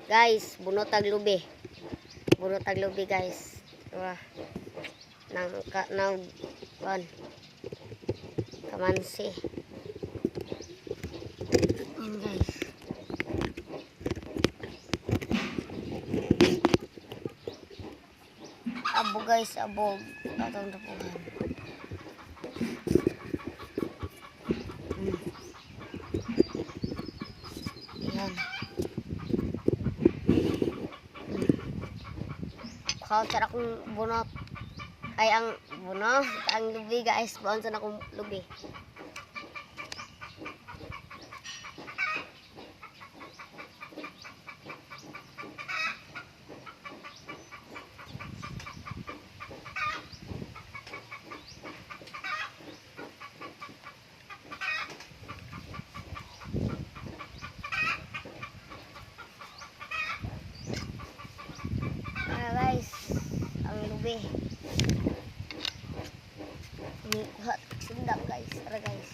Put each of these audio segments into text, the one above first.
Guys, bunotag lubi. Bunotag lubi guys. Diba? Nang kamansi. Yan guys. Abo guys, abog. Atong tapuhan. Yan. Kautsar akong bunot. Ay, ang bunot. Ang lubi guys. Baon sa akong lubi. Guys, ang lubi. Hot sindang guys. Tara guys.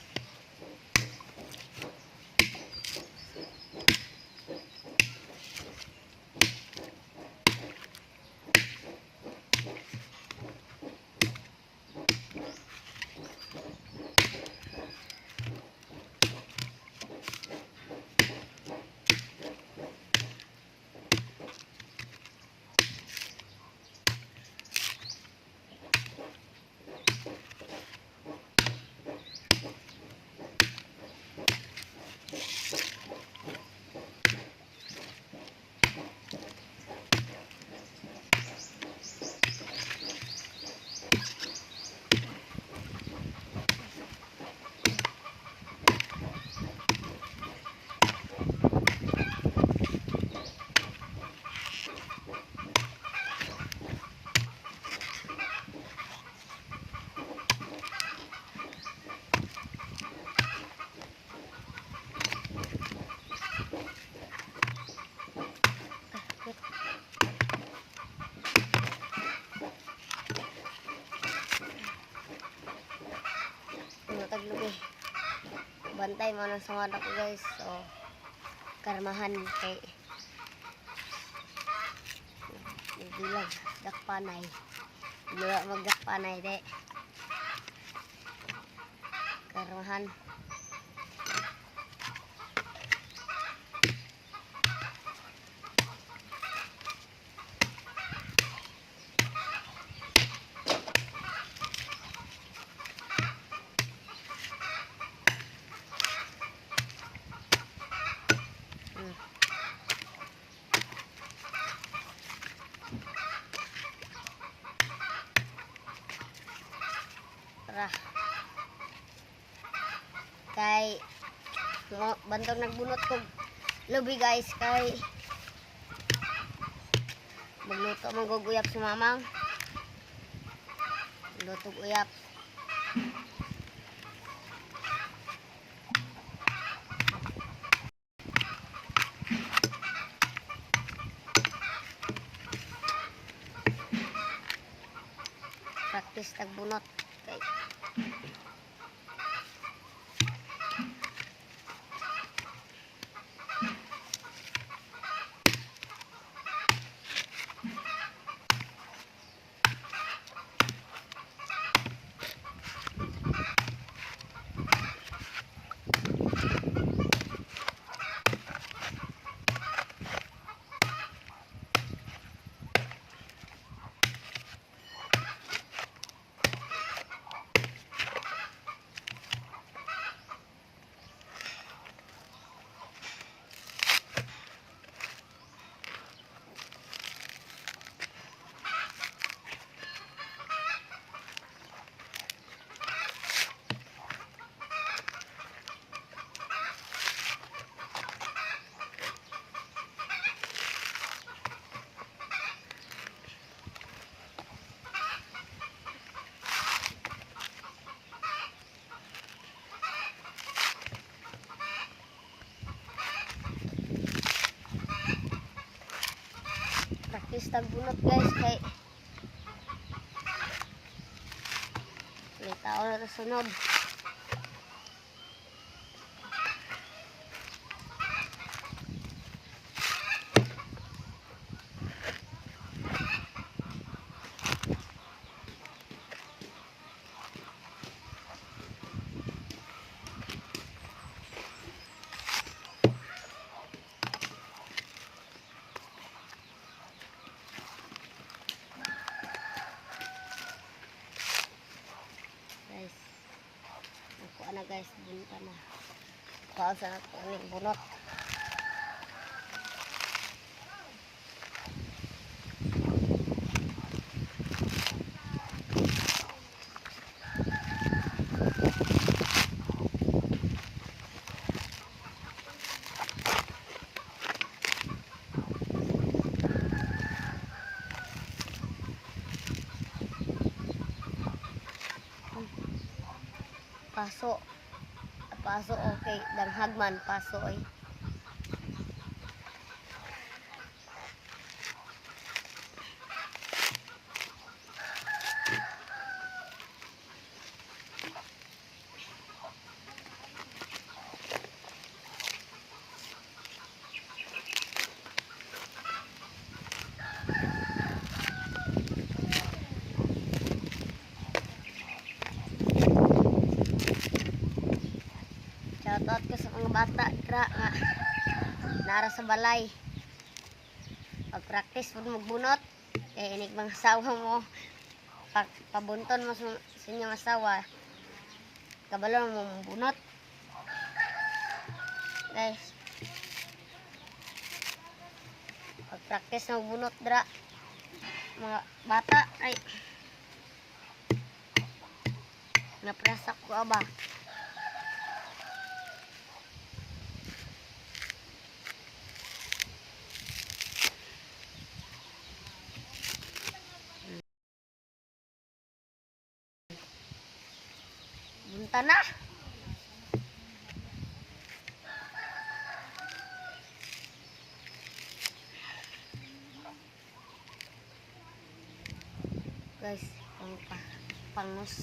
Taglubi. Bantay mo ng sangad ako guys. So, karmahan kay nagdilag. Dakpanay. Wala magdakpanay de. Karmahan. Kay bantog nagbunot ko lubi guys kay magluto maguguyap si mamang luto uyap practice nagbunot kay practice tagbunot guys kay may tao na sunod. Punta na. Kaon sa nato ni bunot. Paso. Paso okay. Danghag man paso ay. Shoutout ko sa mga bata dira nga nara sa balay. Pag-practice pud magbunot kay inig mga asawa mo pabunton mo sa inyong asawa. Kabalo mo bunot. Guys. Pag-practice na magbunot dira mga bata ay naprasak ko ba. Bunta na. Guys, pangos.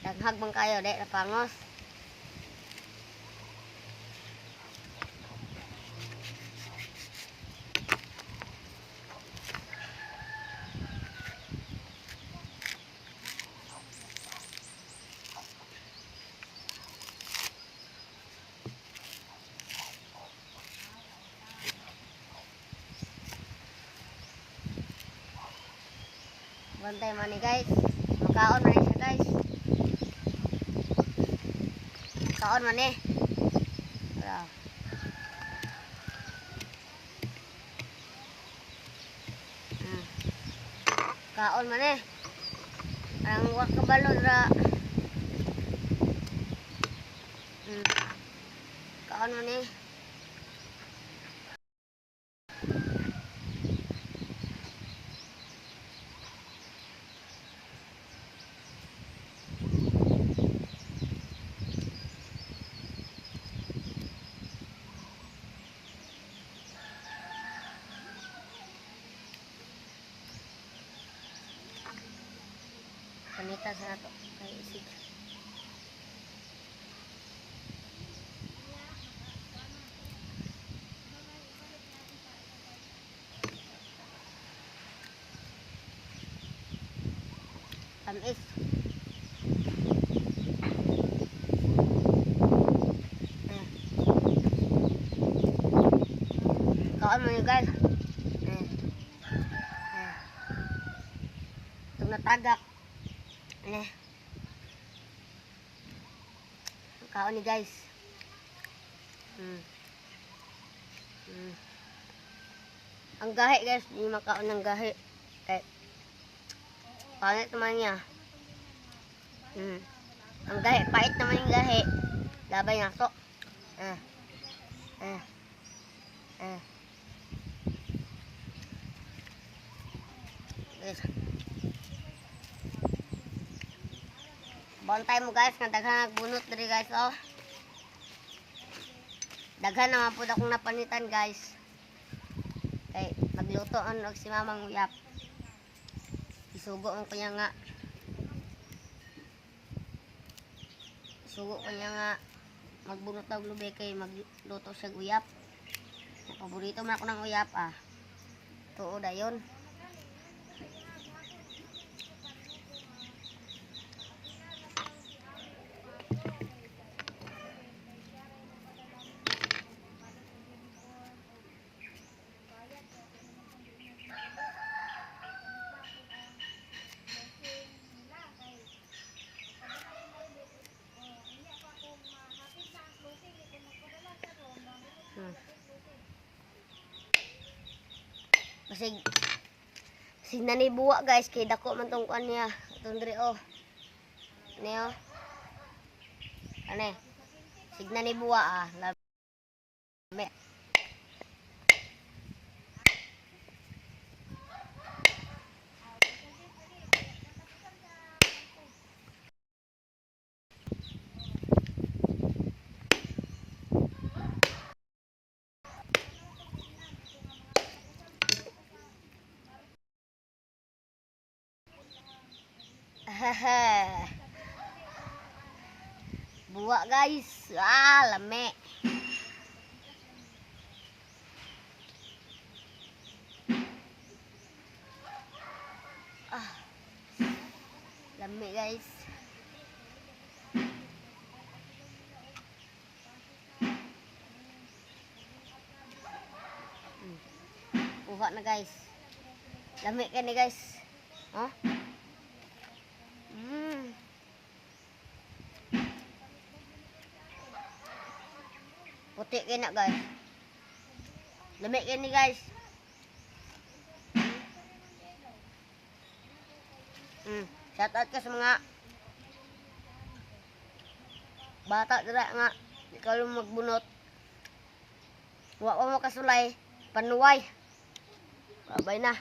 Daghag man kayo dek na pangos. Bantay man ni guys. Makaon man siya guys. Kaon man eh. Wala. Kaon man eh. Ang wak kabalo ra. Kaon man eh. Panita sa nato kay isig. Tamis. Kaon mo yun guys. Itong natagak. Kaon ni guys. Ang gahi guys, hindi makaon ng gahi. Pangit naman niya. Ang gahi, pait naman yung gahi. Labay na so. Guys. Bantay mo guys, nga daghan nagbunot diri guys, oh. Daghan naman po akong napanitan guys. Kay magluto og si mamang uyap. Isugo ang kanya nga. Isugo kanya nga magbunot og lubi kay magluto siya uyap. Paborito man ako ng uyap ah. Tuod ayon. Basig nanibuwa guys kay dako man tong kuan niya. Tundri oh. Niyo. Ane. Sig nanibuwa ah. Lami. Buwa guys. Lami. Lami guys. Buwa na guys. Lami kani guys. Oh. Puti kina guys. Lami kini guys. Shout out ka sa mga bata dira nga di ka magbunot. Wa mo kasulay panuway. Babay na.